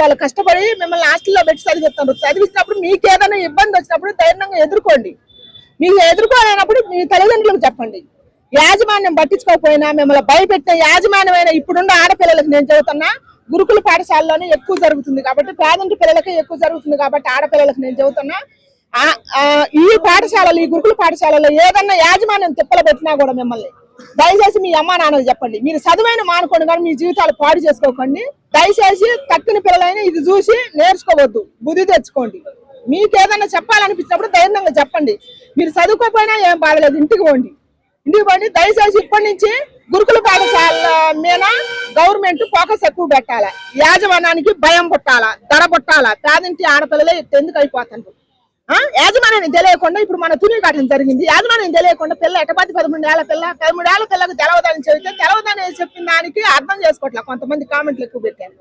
వాళ్ళు కష్టపడి మిమ్మల్ని హాస్టల్లో పెట్టి చదివిస్తారు. చదివించినప్పుడు మీకు ఏదైనా ఇబ్బంది వచ్చినప్పుడు ధైర్యంగా ఎదుర్కోండి. మీకు ఎదుర్కోలేనప్పుడు మీ తల్లిదండ్రులకు చెప్పండి. యాజమాన్యం పట్టించుకోకపోయినా మిమ్మల్ని భయపెట్టే యాజమాన్యమైన ఇప్పుడున్న ఆడపిల్లలకు నేను చెబుతున్నా, గురుకుల పాఠశాలలోనే ఎక్కువ జరుగుతుంది కాబట్టి, పేదంటి పిల్లలకే ఎక్కువ జరుగుతుంది కాబట్టి ఆడపిల్లలకు నేను చెబుతున్నా, ఈ పాఠశాలలు, ఈ గురుకుల పాఠశాలలో ఏదన్నా యాజమాన్యం తిప్పలు పెట్టినా కూడా మిమ్మల్ని దయచేసి మీ అమ్మా నాన్నలు చెప్పండి. మీరు చదువైన మానుకోండి కానీ మీ జీవితాలు పాడు చేసుకోకండి. దయచేసి తక్కిన పిల్లలైనా ఇది చూసి నేర్చుకోవద్దు, బుద్ధి తెచ్చుకోండి. మీకు ఏదైనా చెప్పాలనిపించినప్పుడు ధైర్యంగా చెప్పండి. మీరు చదువుకోకపోయినా ఏం బాధలేదు, ఇంటికి పోండి. దయచేసి ఇప్పటి నుంచి గురుకుల పాఠశాల మీద గవర్నమెంట్ ఫోకస్ ఎక్కువ పెట్టాలా, యాజమాన్యానికి భయం పుట్టాలా, ధర పుట్టాలా. పేదంటి ఆడపిల్లలే ఎందుకు అయిపోతారు. యాజమాన్యాన్ని తెలియకుండా ఇప్పుడు మన తుని ఘటన జరిగింది. యాజమాన్యం తెలియకుండా పిల్ల ఎటపాతి 13 ఏళ్ల పిల్లకు తెలవదని చెబితే తెలవదని చెప్పిన దానికి అర్థం చేసుకోవట్లే. కొంతమంది కామెంట్లు ఎక్కువ పెట్టారు.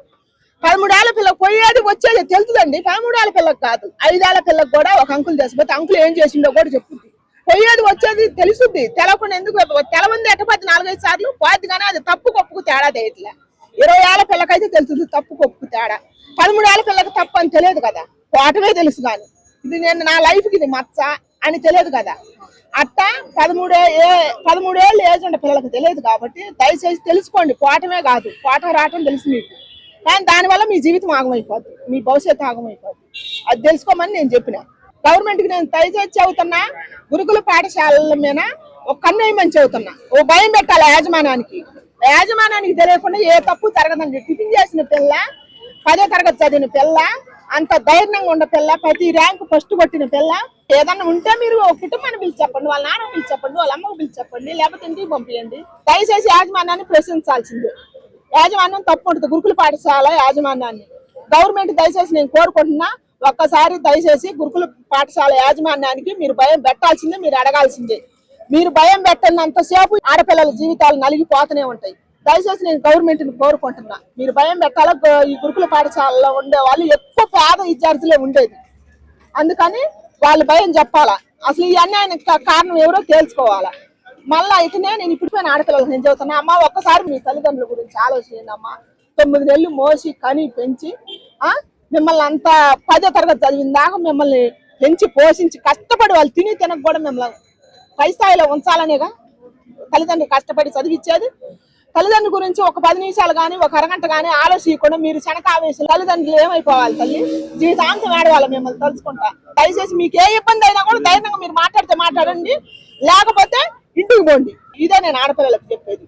13 ఏళ్ల పిల్ల పోయేది వచ్చేది తెలుతుందండి. 13 ఏళ్ల పిల్లకు కాదు, 5 ఏళ్ల పిల్లకు కూడా ఒక అంకుల్ తెలిసిపోతే అంకుల్ ఏం చేసిండో కూడా చెప్పుద్ది. పోయేది వచ్చేది తెలుసుద్ది. తెలవకుండా ఎందుకు తెలవంది ఎటపాతి 4-5 సార్లు పోద్ది కానీ అది తప్పు కొప్పుకు తేడా తెలియట్లే. 20 ఏళ్ల పిల్లకైతే తెలుస్తుంది తప్పు కొప్పుకు తేడా. 13 ఏళ్ల పిల్లకి తప్పు అని తెలియదు కదా, పోవటమే తెలుసు. కానీ ఇది నేను నా లైఫ్కి ఇది మచ్చ అని తెలియదు కదా. అట్టా 13 ఏళ్ళు ఏజ్ ఉండే పిల్లలకు తెలియదు కాబట్టి దయచేసి తెలుసుకోండి. పోవటమే కాదు, పోవటం రావటం తెలుసు మీకు, కానీ దానివల్ల మీ జీవితం ఆగమైపోద్ది, మీ భవిష్యత్తు ఆగమైపోద్ది. అది తెలుసుకోమని నేను చెప్పిన. గవర్నమెంట్కి నేను దయచేసి చెబుతున్నా, గురుకుల పాఠశాలల మీద ఒక కన్నేయమని చెబుతున్నా. ఓ భయం పెట్టాలి యాజమాన్యానికి. యాజమాన్యానికి తెలియకుండా ఏ తప్పు జరగదండి. టిఫిన్ చేసిన పిల్ల, 10వ తరగతి చదివిన పిల్ల, అంత ధైర్యంగా ఉన్న పిల్ల, ప్రతి ర్యాంకు ఫస్ట్ కొట్టిన పిల్ల, ఏదన్నా ఉంటే మీరు ఒక కుటుంబాన్ని పిలిచి చెప్పండి, వాళ్ళ నాన్న పిలిచి చెప్పండి, వాళ్ళ అమ్మకు పిలిచి చెప్పండి, లేకపోతే ఇంటికి పంపించండి. దయచేసి యాజమాన్యాన్ని ప్రశ్నించాల్సిందే. యాజమాన్యం తప్పు ఉంటుంది, గురుకుల పాఠశాల యాజమాన్యాన్ని. గవర్నమెంట్ దయచేసి నేను కోరుకుంటున్నా, ఒక్కసారి దయచేసి గురుకుల పాఠశాల యాజమాన్యానికి మీరు భయం పెట్టాల్సిందే, మీరు అడగాల్సిందే. మీరు భయం పెట్టినంతసేపు ఆడపిల్లల జీవితాలు నలిగిపోతూనే ఉంటాయి. దయచేసి నేను గవర్నమెంట్ ని కోరుకుంటున్నా, మీరు భయం పెట్టాలా. ఈ గురుకుల పాఠశాలలో ఉండే వాళ్ళు ఎక్కువ పేద విద్యార్థులే ఉండేది, అందుకని వాళ్ళు భయం చెప్పాలా. అసలు ఈ అన్యాయానికి కారణం ఎవరో తేల్చుకోవాలా. మళ్ళా అయితేనే నేను ఇప్పుడు ఆడపిల్లలకు నేను చెబుతున్నా, అమ్మ ఒక్కసారి మీ తల్లిదండ్రుల గురించి ఆలోచించండి అమ్మా. 9 నెలలు మోసి కని పెంచి మిమ్మల్ని అంతా 10వ తరగతి చదివిన దాకా మిమ్మల్ని పెంచి పోషించి కష్టపడి వాళ్ళు తిని తినక కూడా మిమ్మల్ని పై స్థాయిలో ఉంచాలనేగా తల్లిదండ్రులు కష్టపడి చదివించేది. తల్లిదండ్రుల గురించి ఒక 10 నిమిషాలు కానీ ఒక అరగంట కానీ ఆలోచించకుండా మీరు శనకావేశం తల్లిదండ్రులు ఏమైపోవాలి తల్లి, జీవితాంతం ఆడవాళ్ళ మిమ్మల్ని తలుచుకుంటా. దయచేసి మీకు ఏ ఇబ్బంది అయినా కూడా ధైర్యంగా మీరు మాట్లాడితే మాట్లాడండి, లేకపోతే ఇంటికి పోండి. ఇదే నేను ఆడపిల్లలకు చెప్పేది.